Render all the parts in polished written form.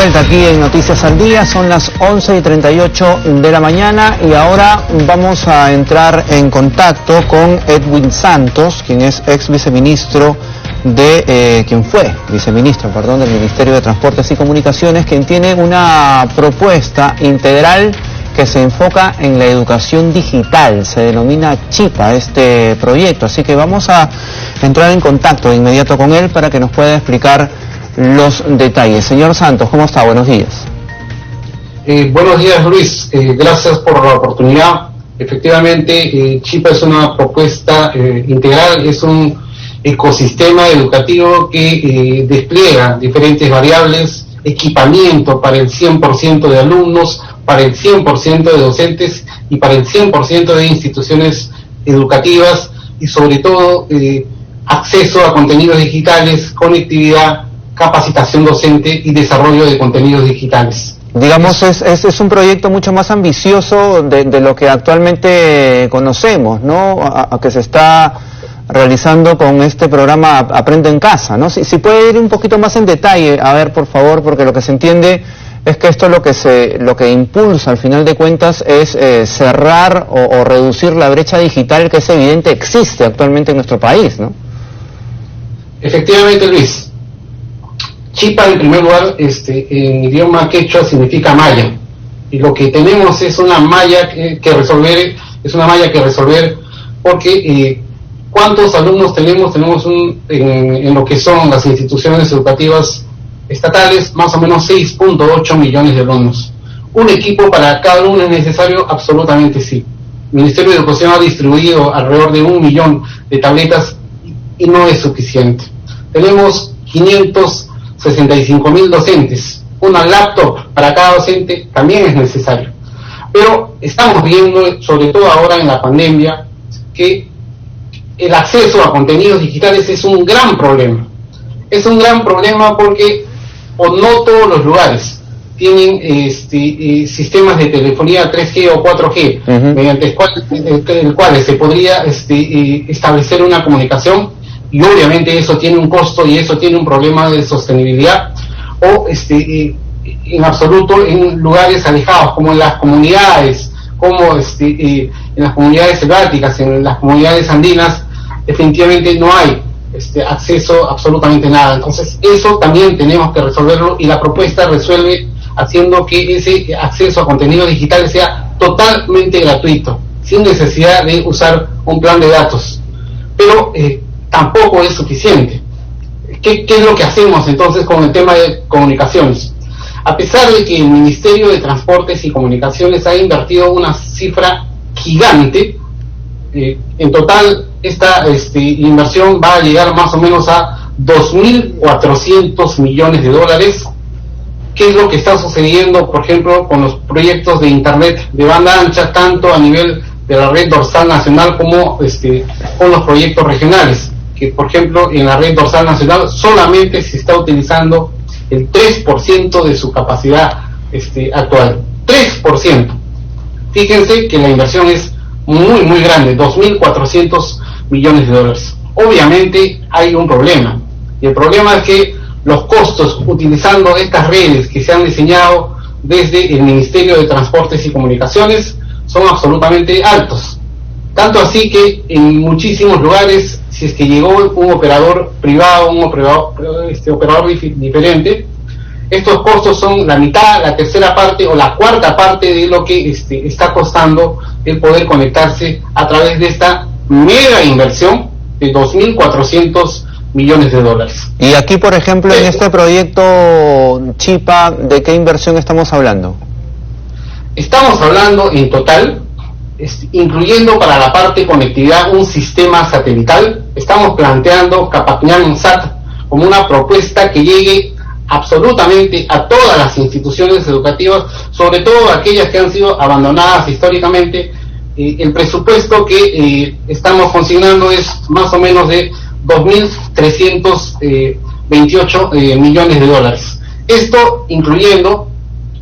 vuelta aquí en Noticias al Día, son las 11:38 de la mañana y ahora vamos a entrar en contacto con Edwin Santos, quien es ex viceministro quien fue viceministro, del Ministerio de Transportes y Comunicaciones, quien tiene una propuesta integral que se enfoca en la educación digital. Se denomina Chipa este proyecto, así que vamos a entrar en contacto de inmediato con él para que nos pueda explicar los detalles. Señor Santos, ¿cómo está? Buenos días. Buenos días, Luis. Gracias por la oportunidad. Efectivamente, Chipa es una propuesta integral, es un ecosistema educativo que despliega diferentes variables, equipamiento para el 100% de alumnos, para el 100% de docentes y para el 100% de instituciones educativas y sobre todo acceso a contenidos digitales, conectividad, capacitación docente y desarrollo de contenidos digitales. Digamos, es un proyecto mucho más ambicioso de lo que actualmente conocemos, ¿no? A que se está realizando con este programa Aprendo en Casa, ¿no? Si puede ir un poquito más en detalle, a ver, por favor, porque lo que se entiende es que esto lo que impulsa al final de cuentas es cerrar o reducir la brecha digital que es evidente existe actualmente en nuestro país, ¿no? Efectivamente, Luis. Chipa, en primer lugar, en idioma quechua significa malla, y lo que tenemos es una malla que resolver, porque ¿cuántos alumnos tenemos? Tenemos en lo que son las instituciones educativas estatales, más o menos 6.8 millones de alumnos. ¿Un equipo para cada alumno es necesario? Absolutamente sí. El Ministerio de Educación ha distribuido alrededor de 1 millón de tabletas y no es suficiente. Tenemos 565.000 docentes. Una laptop para cada docente también es necesario. Pero estamos viendo, sobre todo ahora en la pandemia, que el acceso a contenidos digitales es un gran problema. Es un gran problema porque no todos los lugares tienen sistemas de telefonía 3G o 4G, mediante el cual se podría establecer una comunicación, y obviamente eso tiene un costo y eso tiene un problema de sostenibilidad, o en absoluto en lugares alejados, como en las comunidades, en las comunidades selváticas, en las comunidades andinas, definitivamente no hay acceso a absolutamente nada. Entonces eso también tenemos que resolverlo, y la propuesta resuelve haciendo que ese acceso a contenido digital sea totalmente gratuito, sin necesidad de usar un plan de datos. Pero tampoco es suficiente. ¿Qué es lo que hacemos entonces con el tema de comunicaciones? A pesar de que el Ministerio de Transportes y Comunicaciones ha invertido una cifra gigante, en total esta inversión va a llegar más o menos a 2.400 millones de dólares. ¿Qué es lo que está sucediendo, por ejemplo, con los proyectos de Internet de banda ancha, tanto a nivel de la red dorsal nacional como con los proyectos regionales? Que, por ejemplo, en la red dorsal nacional solamente se está utilizando el 3% de su capacidad actual. 3%. Fíjense que la inversión es muy, muy grande, 2.400 millones de dólares. Obviamente hay un problema, y el problema es que los costos utilizando estas redes que se han diseñado desde el Ministerio de Transportes y Comunicaciones son absolutamente altos. Tanto así que en muchísimos lugares, si es que llegó un operador privado, un operador diferente, estos costos son la mitad, la tercera parte o la cuarta parte de lo que está costando el poder conectarse a través de esta mega inversión de 2.400 millones de dólares. Y aquí, por ejemplo, en este proyecto Chipa, ¿de qué inversión estamos hablando? Estamos hablando en total, incluyendo para la parte conectividad un sistema satelital. Estamos planteando Capacñán-Sat como una propuesta que llegue absolutamente a todas las instituciones educativas, sobre todo aquellas que han sido abandonadas históricamente. El presupuesto que estamos consignando es más o menos de 2.328 millones de dólares. Esto incluyendo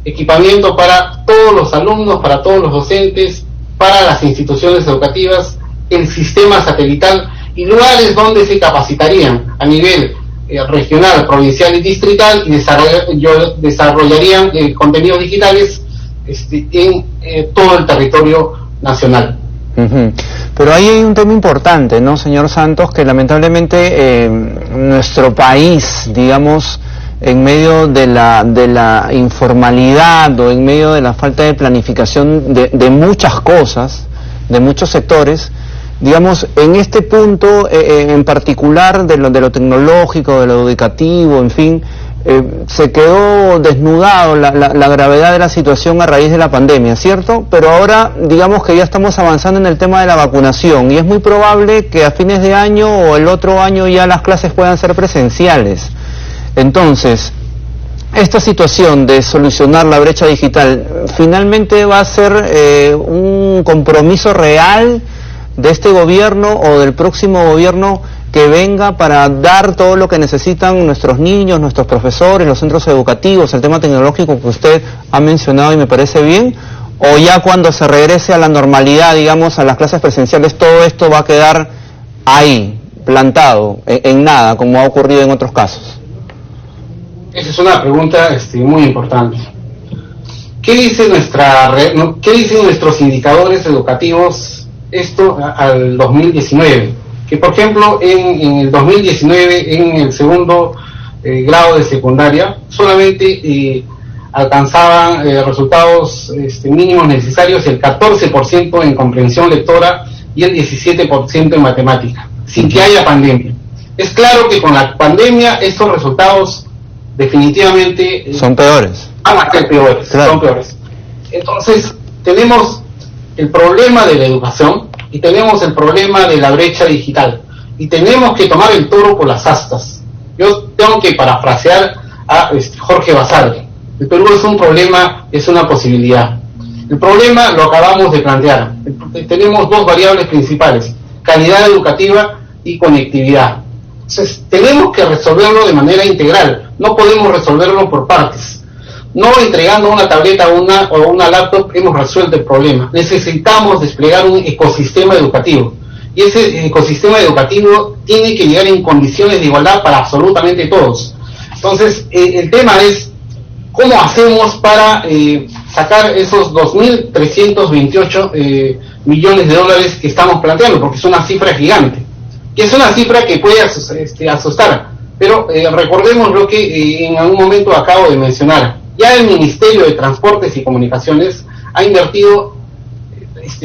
equipamiento para todos los alumnos, para todos los docentes, para las instituciones educativas, el sistema satelital y lugares donde se capacitarían a nivel regional, provincial y distrital, y desarrollarían contenidos digitales en todo el territorio nacional. Pero ahí hay un tema importante, ¿no, señor Santos? Que lamentablemente nuestro país, digamos, en medio de la informalidad o en medio de la falta de planificación de muchas cosas, de muchos sectores, digamos, en este punto en particular de lo tecnológico, de lo educativo, en fin, se quedó desnudado la gravedad de la situación a raíz de la pandemia, ¿cierto? Pero ahora, digamos que ya estamos avanzando en el tema de la vacunación y es muy probable que a fines de año o el otro año ya las clases puedan ser presenciales. Entonces, esta situación de solucionar la brecha digital, ¿finalmente va a ser un compromiso real de este gobierno o del próximo gobierno que venga para dar todo lo que necesitan nuestros niños, nuestros profesores, los centros educativos, el tema tecnológico que usted ha mencionado y me parece bien? ¿O ya cuando se regrese a la normalidad, digamos, a las clases presenciales, todo esto va a quedar ahí, plantado, en nada, como ha ocurrido en otros casos? Esa es una pregunta muy importante. ¿Qué dicen nuestros indicadores educativos al 2019? Que por ejemplo en el 2019 en el segundo grado de secundaria solamente alcanzaban resultados mínimos necesarios el 14% en comprensión lectora y el 17% en matemática, sin que haya pandemia. Es claro que con la pandemia estos resultados definitivamente son peores. Van a ser peores, claro. Son peores. Entonces tenemos el problema de la educación y tenemos el problema de la brecha digital y tenemos que tomar el toro por las astas. Yo tengo que parafrasear a Jorge Basadre. El Perú es un problema, es una posibilidad. El problema lo acabamos de plantear. Tenemos dos variables principales: calidad educativa y conectividad. Entonces tenemos que resolverlo de manera integral, no podemos resolverlo por partes. No entregando una tableta o una laptop hemos resuelto el problema. Necesitamos desplegar un ecosistema educativo. Y ese ecosistema educativo tiene que llegar en condiciones de igualdad para absolutamente todos. Entonces, el tema es cómo hacemos para sacar esos 2.328 millones de dólares que estamos planteando, porque es una cifra gigante. Y es una cifra que puede asustar. Pero recordemos lo que en algún momento acabo de mencionar. Ya el Ministerio de Transportes y Comunicaciones ha invertido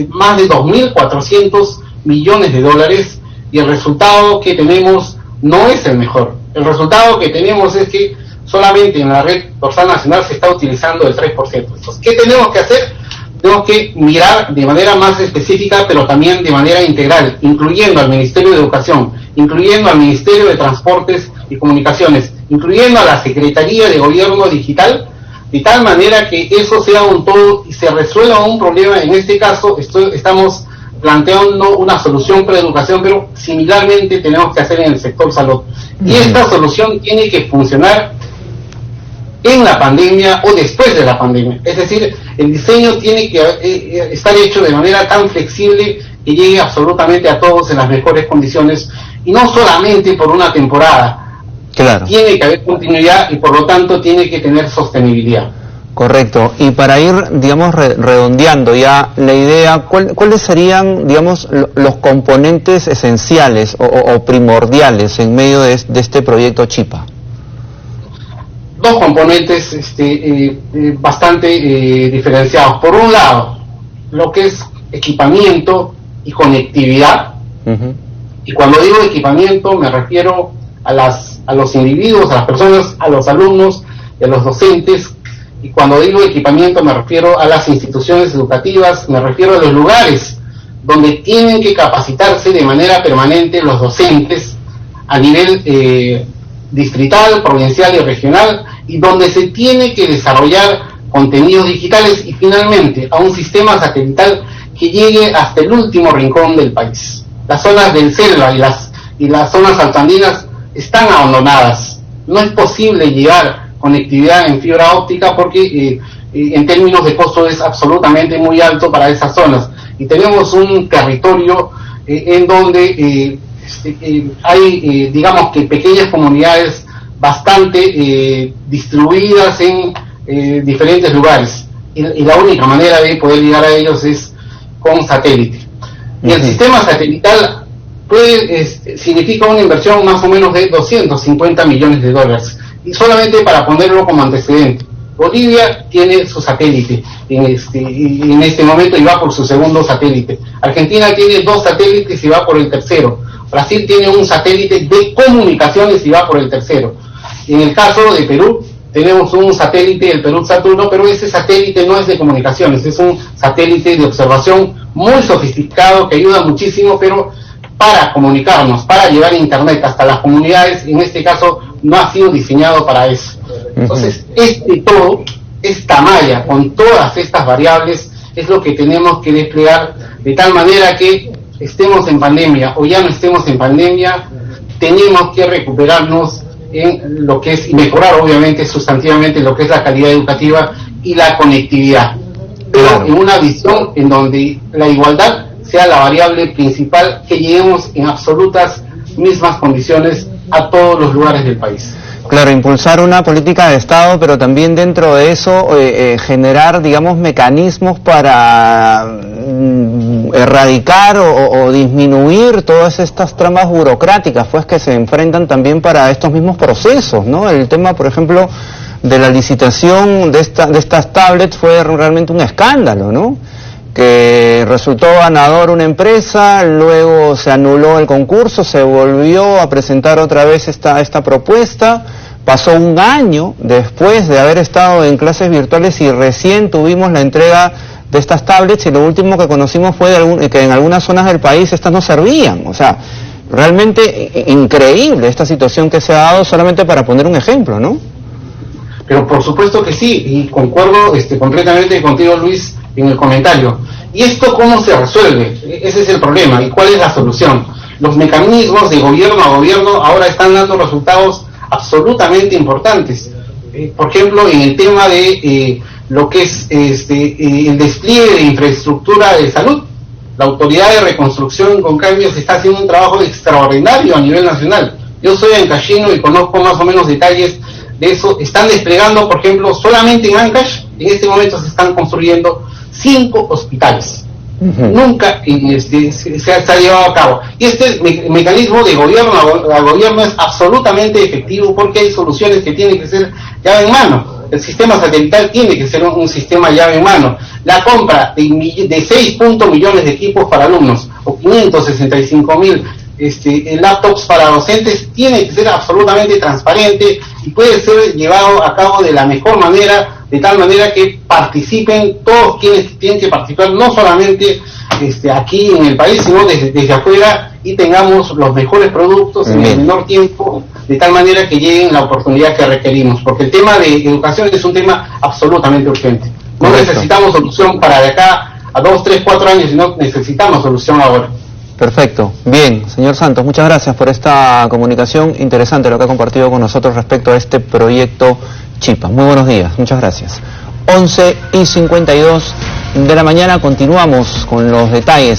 más de 2.400 millones de dólares y el resultado que tenemos no es el mejor. El resultado que tenemos es que solamente en la red dorsal nacional se está utilizando el 3%. Entonces, ¿qué tenemos que hacer? Tenemos que mirar de manera más específica, pero también de manera integral, incluyendo al Ministerio de Educación, incluyendo al Ministerio de Transportes y Comunicaciones, incluyendo a la Secretaría de Gobierno Digital, de tal manera que eso sea un todo y se resuelva un problema. En este caso estamos planteando una solución para educación, pero similarmente tenemos que hacer en el sector salud. Y esta solución tiene que funcionar en la pandemia o después de la pandemia. Es decir, el diseño tiene que estar hecho de manera tan flexible que llegue absolutamente a todos en las mejores condiciones y no solamente por una temporada. Claro. Tiene que haber continuidad y por lo tanto tiene que tener sostenibilidad. Correcto. Y para ir, digamos, redondeando ya la idea, ¿cuáles serían, digamos, los componentes esenciales o primordiales en medio de este proyecto Chipa? Dos componentes bastante diferenciados. Por un lado, lo que es equipamiento y conectividad. Y cuando digo equipamiento me refiero a los individuos, a las personas, a los alumnos y a los docentes. Y cuando digo equipamiento me refiero a las instituciones educativas, me refiero a los lugares donde tienen que capacitarse de manera permanente los docentes a nivel distrital, provincial y regional, y donde se tiene que desarrollar contenidos digitales y finalmente a un sistema satelital que llegue hasta el último rincón del país. Las zonas del selva y las zonas altoandinas están abandonadas. No es posible llevar conectividad en fibra óptica porque en términos de costo es absolutamente muy alto para esas zonas. Y tenemos un territorio en donde hay, digamos que pequeñas comunidades bastante distribuidas en diferentes lugares, y la única manera de poder llegar a ellos es con satélite. Y el sistema satelital significa una inversión más o menos de 250 millones de dólares, y solamente para ponerlo como antecedente, Bolivia tiene su satélite en este momento y va por su segundo satélite. Argentina tiene 2 satélites y va por el tercero. Brasil tiene un satélite de comunicaciones y va por el tercero. En el caso de Perú, tenemos un satélite, el Perú Saturno, pero ese satélite no es de comunicaciones, es un satélite de observación muy sofisticado que ayuda muchísimo, pero para comunicarnos, para llevar internet hasta las comunidades, en este caso no ha sido diseñado para eso. Entonces, esta malla, con todas estas variables, es lo que tenemos que desplegar de tal manera que estemos en pandemia o ya no estemos en pandemia, tenemos que recuperarnos en lo que es, y mejorar obviamente sustantivamente lo que es la calidad educativa y la conectividad, pero en una visión en donde la igualdad sea la variable principal, que lleguemos en absolutas mismas condiciones a todos los lugares del país. Claro, impulsar una política de Estado, pero también dentro de eso generar, digamos, mecanismos para erradicar o disminuir todas estas tramas burocráticas, pues, que se enfrentan también para estos mismos procesos, ¿no? El tema, por ejemplo, de la licitación de estas tablets fue realmente un escándalo, ¿no? Que resultó ganador una empresa, luego se anuló el concurso, se volvió a presentar otra vez esta propuesta, pasó un año después de haber estado en clases virtuales y recién tuvimos la entrega de estas tablets, y lo último que conocimos fue que en algunas zonas del país estas no servían. O sea, realmente increíble esta situación que se ha dado, solamente para poner un ejemplo, ¿no? Pero por supuesto que sí, y concuerdo completamente contigo, Luis, en el comentario. ¿Y esto cómo se resuelve? Ese es el problema. ¿Y cuál es la solución? Los mecanismos de gobierno a gobierno ahora están dando resultados absolutamente importantes. Por ejemplo, en el tema de lo que es el despliegue de infraestructura de salud, la Autoridad de Reconstrucción con Cambios está haciendo un trabajo extraordinario a nivel nacional. Yo soy ancashino y conozco más o menos detalles de eso. Están desplegando, por ejemplo, solamente en Ancash, en este momento se están construyendo 5 hospitales. Nunca se ha llevado a cabo. Y este mecanismo de gobierno a gobierno es absolutamente efectivo, porque hay soluciones que tienen que ser llave en mano. El sistema satelital tiene que ser un sistema llave en mano. La compra de 6 millones de equipos para alumnos o 565.000 laptops para docentes tiene que ser absolutamente transparente y puede ser llevado a cabo de la mejor manera, de tal manera que participen todos quienes tienen que participar, no solamente aquí en el país, sino desde afuera, y tengamos los mejores productos en el menor tiempo, de tal manera que lleguen la oportunidad que requerimos, porque el tema de educación es un tema absolutamente urgente. No necesitamos solución para de acá a 2, 3, 4 años, sino necesitamos solución ahora. Perfecto. Bien, señor Santos, muchas gracias por esta comunicación interesante, lo que ha compartido con nosotros respecto a este proyecto Chipa. Muy buenos días, muchas gracias. 11:52 de la mañana, continuamos con los detalles.